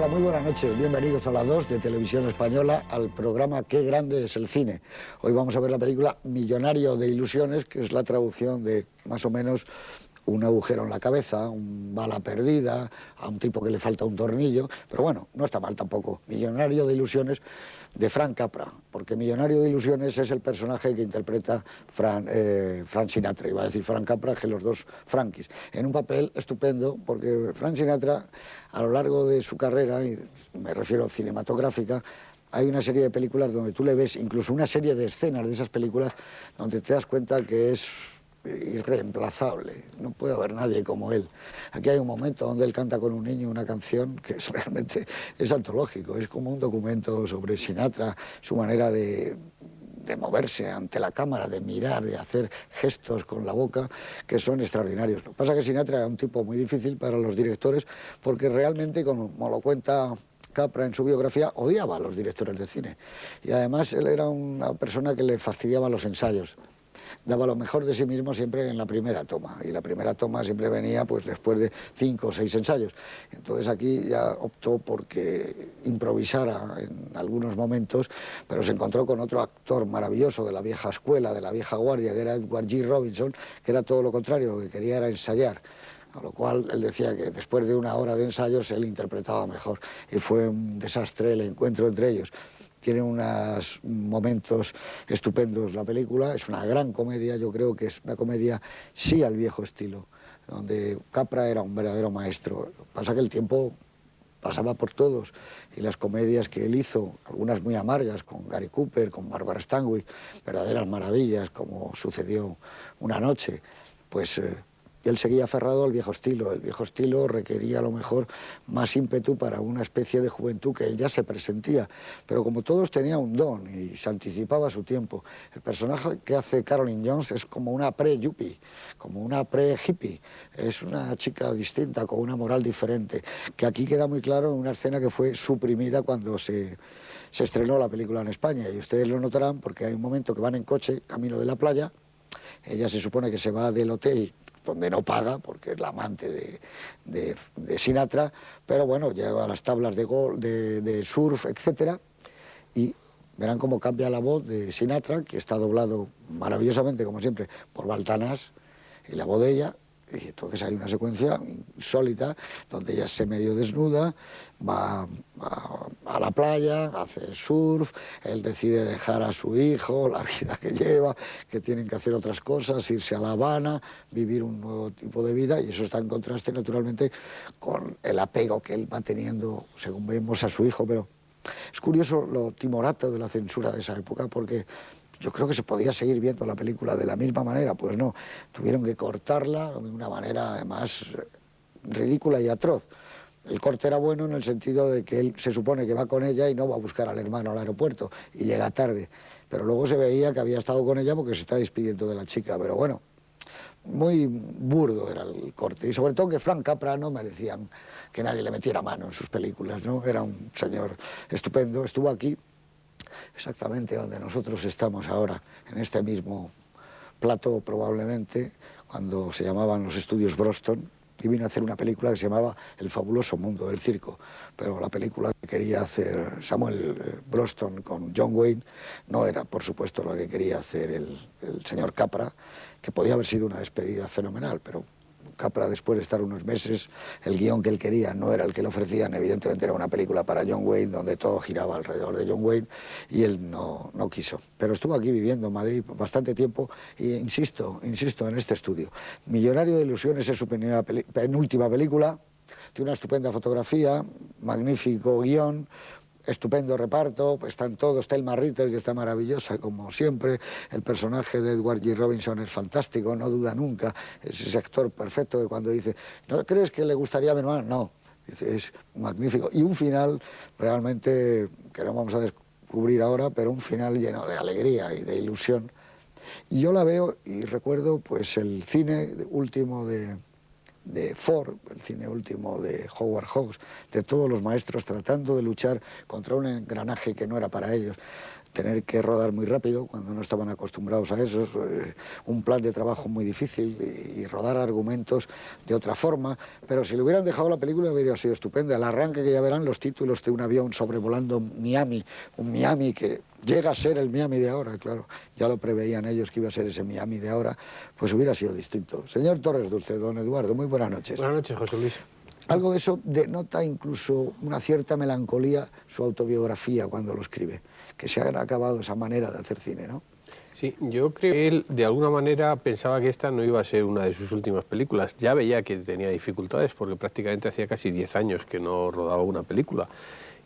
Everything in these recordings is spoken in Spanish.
Hola, muy buenas noches. Bienvenidos a las 2 de Televisión Española al programa Qué grande es el cine. Hoy vamos a ver la película Millonario de ilusiones, que es la traducción de más o menos un agujero en la cabeza, una bala perdida, a un tipo que le falta un tornillo, pero bueno, no está mal tampoco. Millonario de ilusiones de Frank Capra, porque Millonario de ilusiones es el personaje que interpreta Frank Sinatra, iba a decir Frank Capra, que los dos Frankies, en un papel estupendo, porque Frank Sinatra, a lo largo de su carrera, y me refiero cinematográfica, hay una serie de películas donde tú le ves, incluso una serie de escenas de esas películas, donde te das cuenta que es irreemplazable, no puede haber nadie como él. Aquí hay un momento donde él canta con un niño una canción que realmente es antológico, es como un documento sobre Sinatra, su manera de moverse ante la cámara, de mirar, de hacer gestos con la boca, que son extraordinarios. Lo que pasa es que Sinatra era un tipo muy difícil para los directores, porque realmente, como lo cuenta Capra en su biografía, odiaba a los directores de cine. Y además él era una persona que le fastidiaba los ensayos. Daba lo mejor de sí mismo siempre en la primera toma, y la primera toma siempre venía pues después de 5 o 6 ensayos. Entonces aquí ya optó porque improvisara en algunos momentos, pero se encontró con otro actor maravilloso de la vieja escuela, de la vieja guardia, que era Edward G. Robinson, que era todo lo contrario, lo que quería era ensayar. A lo cual él decía que después de una hora de ensayos él interpretaba mejor, y fue un desastre el encuentro entre ellos. Tiene unos momentos estupendos la película, es una gran comedia, yo creo que es una comedia sí al viejo estilo, donde Capra era un verdadero maestro. Pasa que el tiempo pasaba por todos, y las comedias que él hizo, algunas muy amargas, con Gary Cooper, con Barbara Stanwyck, verdaderas maravillas, como sucedió una noche, pues él seguía aferrado al viejo estilo. El viejo estilo requería a lo mejor más ímpetu para una especie de juventud que él ya se presentía, pero como todos tenía un don y se anticipaba a su tiempo. El personaje que hace Carolyn Jones es como una pre-yuppie, como una pre-hippie, es una chica distinta, con una moral diferente, que aquí queda muy claro en una escena que fue suprimida cuando se estrenó la película en España, y ustedes lo notarán porque hay un momento que van en coche camino de la playa. Ella se supone que se va del hotel donde no paga, porque es la amante de Sinatra, pero bueno, llega a las tablas de surf, etcétera, y verán cómo cambia la voz de Sinatra, que está doblado maravillosamente, como siempre, por Baltanás, y la voz de ella. Y entonces hay una secuencia insólita donde ella se medio desnuda, va a la playa, hace surf, él decide dejar a su hijo, la vida que lleva, que tienen que hacer otras cosas, irse a La Habana, vivir un nuevo tipo de vida, y eso está en contraste naturalmente con el apego que él va teniendo, según vemos, a su hijo. Pero es curioso lo timorato de la censura de esa época, porque yo creo que se podía seguir viendo la película de la misma manera. Pues no, tuvieron que cortarla de una manera además ridícula y atroz. El corte era bueno en el sentido de que él se supone que va con ella y no va a buscar al hermano al aeropuerto, y llega tarde, pero luego se veía que había estado con ella porque se está despidiendo de la chica. Pero bueno, muy burdo era el corte, y sobre todo que Frank Capra no merecían que nadie le metiera mano en sus películas, ¿no? Era un señor estupendo. Estuvo aquí exactamente donde nosotros estamos ahora, en este mismo plato probablemente, cuando se llamaban los estudios Broston, y vino a hacer una película que se llamaba El fabuloso mundo del circo. Pero la película que quería hacer Samuel Broston con John Wayne no era, por supuesto, lo que quería hacer el señor Capra, que podía haber sido una despedida fenomenal, pero Capra, después de estar unos meses, el guión que él quería no era el que le ofrecían. Evidentemente era una película para John Wayne, donde todo giraba alrededor de John Wayne, y él no quiso. Pero estuvo aquí viviendo en Madrid bastante tiempo, y insisto en este estudio. Millonario de ilusiones es su penúltima película, tiene una estupenda fotografía, magnífico guión, estupendo reparto, pues están todos. Thelma Ritter, que está maravillosa como siempre, el personaje de Edward G. Robinson es fantástico, no duda nunca, es ese actor perfecto que cuando dice, ¿no crees que le gustaría a mi hermano? No, dice, es magnífico. Y un final realmente que no vamos a descubrir ahora, pero un final lleno de alegría y de ilusión. Y yo la veo y recuerdo pues el cine último de Ford, el cine último de Howard Hawks, de todos los maestros tratando de luchar contra un engranaje que no era para ellos. tener que rodar muy rápido cuando no estaban acostumbrados a eso, un plan de trabajo muy difícil y rodar argumentos de otra forma, pero si le hubieran dejado la película hubiera sido estupenda. Al arranque, que ya verán los títulos de un avión sobrevolando Miami, un Miami que llega a ser el Miami de ahora, claro, ya lo preveían ellos que iba a ser ese Miami de ahora, pues hubiera sido distinto. Señor Torres Dulce, don Eduardo, muy buenas noches. Buenas noches, José Luis. Algo de eso denota incluso una cierta melancolía su autobiografía cuando lo escribe, que se ha acabado esa manera de hacer cine, ¿no? Sí, yo creo que él de alguna manera pensaba que esta no iba a ser una de sus últimas películas. Ya veía que tenía dificultades porque prácticamente hacía casi 10 años que no rodaba una película.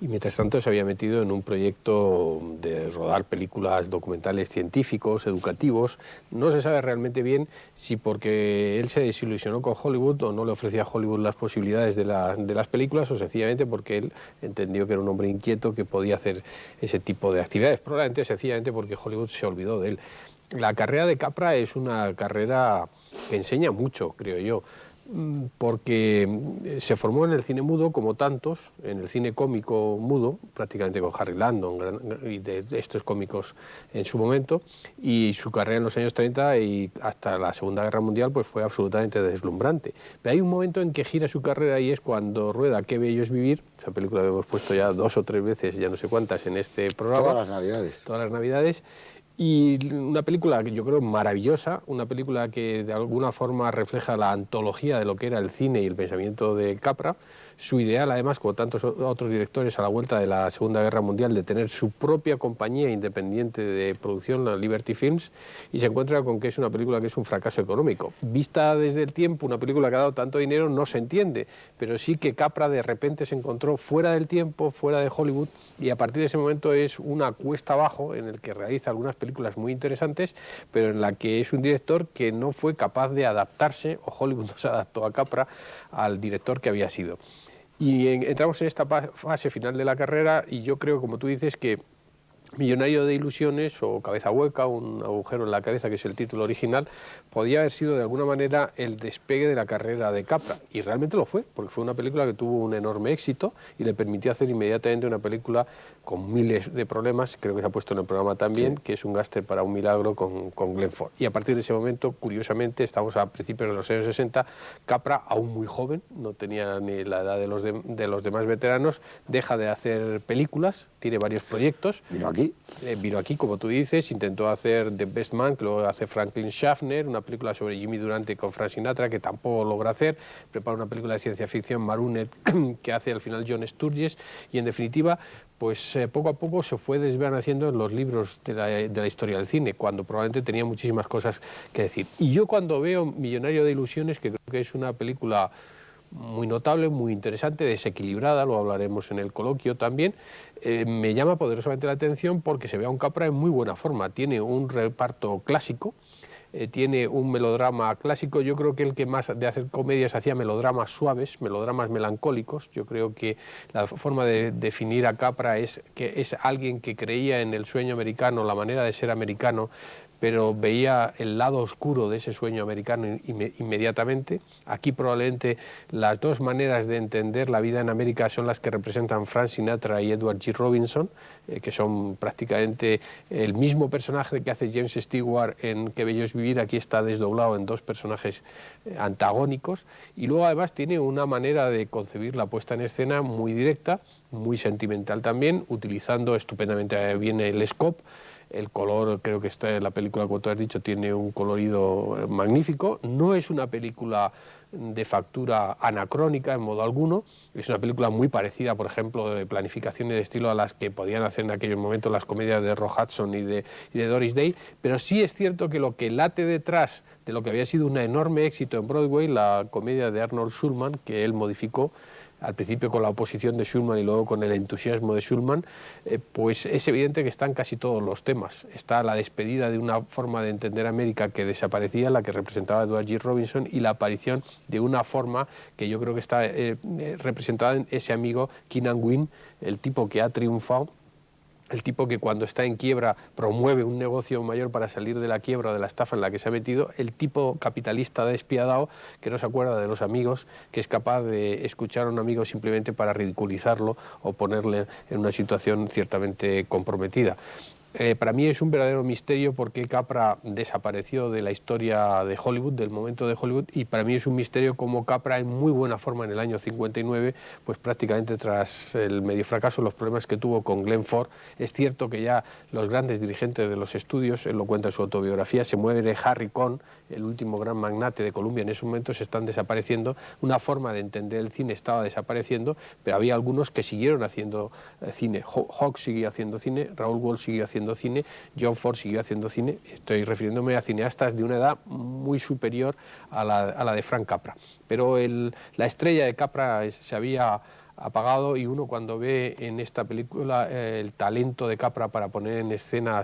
Y mientras tanto se había metido en un proyecto de rodar películas documentales científicos, educativos. No se sabe realmente bien si porque él se desilusionó con Hollywood o no le ofrecía a Hollywood las posibilidades de las películas, o sencillamente porque él entendió que era un hombre inquieto que podía hacer ese tipo de actividades. Probablemente sencillamente porque Hollywood se olvidó de él. La carrera de Capra es una carrera que enseña mucho, creo yo, porque se formó en el cine mudo como tantos, en el cine cómico mudo, prácticamente con Harry Landon y de estos cómicos en su momento, y su carrera en los años 30 y hasta la Segunda Guerra Mundial pues fue absolutamente deslumbrante. Pero hay un momento en que gira su carrera y es cuando rueda Qué bello es vivir, esa película que hemos puesto ya 2 o 3 veces, ya no sé cuántas en este programa. Todas las Navidades. Todas las Navidades. Y una película que yo creo maravillosa, una película que de alguna forma refleja la antología de lo que era el cine y el pensamiento de Capra. Su ideal, además, como tantos otros directores a la vuelta de la Segunda Guerra Mundial, de tener su propia compañía independiente de producción, la Liberty Films, y se encuentra con que es una película que es un fracaso económico. Vista desde el tiempo, una película que ha dado tanto dinero no se entiende, pero sí que Capra de repente se encontró fuera del tiempo, fuera de Hollywood, y a partir de ese momento es una cuesta abajo en el que realiza algunas películas muy interesantes, pero en la que es un director que no fue capaz de adaptarse, o Hollywood no se adaptó a Capra, al director que había sido. Y entramos en esta fase final de la carrera y yo creo, como tú dices, que Millonario de ilusiones o Cabeza hueca, un agujero en la cabeza, que es el título original, podía haber sido de alguna manera el despegue de la carrera de Capra, y realmente lo fue, porque fue una película que tuvo un enorme éxito y le permitió hacer inmediatamente una película con miles de problemas, creo que se ha puesto en el programa también, sí, que es Un gángster para un milagro con Glenn Ford. Y a partir de ese momento, curiosamente, estamos a principios de los años 60, Capra, aún muy joven, no tenía ni la edad de los demás veteranos, deja de hacer películas, tiene varios proyectos. Vino aquí, como tú dices, intentó hacer The Best Man, que luego hace Franklin Schaffner, una película sobre Jimmy Durante con Frank Sinatra, que tampoco logra hacer, prepara una película de ciencia ficción, Marooned, que hace al final John Sturges, y en definitiva, pues poco a poco se fue desvaneciendo en los libros de la historia del cine, cuando probablemente tenía muchísimas cosas que decir. Y yo cuando veo Millonario de ilusiones, que creo que es una película muy notable, muy interesante, desequilibrada, lo hablaremos en el coloquio también, me llama poderosamente la atención porque se ve a un Capra en muy buena forma. Tiene un reparto clásico, tiene un melodrama clásico. Yo creo que el que más de hacer comedias hacía melodramas suaves, melodramas melancólicos. Yo creo que la forma de definir a Capra es que es alguien que creía en el sueño americano, la manera de ser americano, pero veía el lado oscuro de ese sueño americano inmediatamente. Aquí probablemente las dos maneras de entender la vida en América son las que representan Frank Sinatra y Edward G. Robinson, que son prácticamente el mismo personaje que hace James Stewart en Qué bello es vivir. Aquí está desdoblado en dos personajes antagónicos, y luego además tiene una manera de concebir la puesta en escena muy directa, muy sentimental también, utilizando estupendamente bien el scope. El color, creo que está en la película, como tú has dicho, tiene un colorido magnífico. No es una película de factura anacrónica en modo alguno, es una película muy parecida, por ejemplo, de planificación y de estilo a las que podían hacer en aquellos momentos las comedias de Rock Hudson y de Doris Day, pero sí es cierto que lo que late detrás de lo que había sido un enorme éxito en Broadway, la comedia de Arnold Schulman, que él modificó, al principio con la oposición de Schulman y luego con el entusiasmo de Schulman, pues es evidente que están casi todos los temas. Está la despedida de una forma de entender América que desaparecía, la que representaba Edward G. Robinson, y la aparición de una forma que yo creo que está representada en ese amigo Keenan Wynn, el tipo que ha triunfado, el tipo que cuando está en quiebra promueve un negocio mayor para salir de la quiebra o de la estafa en la que se ha metido, el tipo capitalista despiadado que no se acuerda de los amigos, que es capaz de escuchar a un amigo simplemente para ridiculizarlo o ponerle en una situación ciertamente comprometida. Para mí es un verdadero misterio por qué Capra desapareció de la historia de Hollywood, del momento de Hollywood, y para mí es un misterio cómo Capra en muy buena forma en el año 59, pues prácticamente tras el medio fracaso, los problemas que tuvo con Glenn Ford. Es cierto que ya los grandes dirigentes de los estudios, él lo cuenta en su autobiografía, se muere Harry Cohn, el último gran magnate de Columbia en ese momento, se están desapareciendo, una forma de entender el cine estaba desapareciendo, pero había algunos que siguieron haciendo cine. Hawks siguió haciendo cine, Raoul Walsh siguió haciendo cine, John Ford siguió haciendo cine. Estoy refiriéndome a cineastas de una edad muy superior a la de Frank Capra. Pero la estrella de Capra se había apagado, y uno cuando ve en esta película el talento de Capra para poner en escena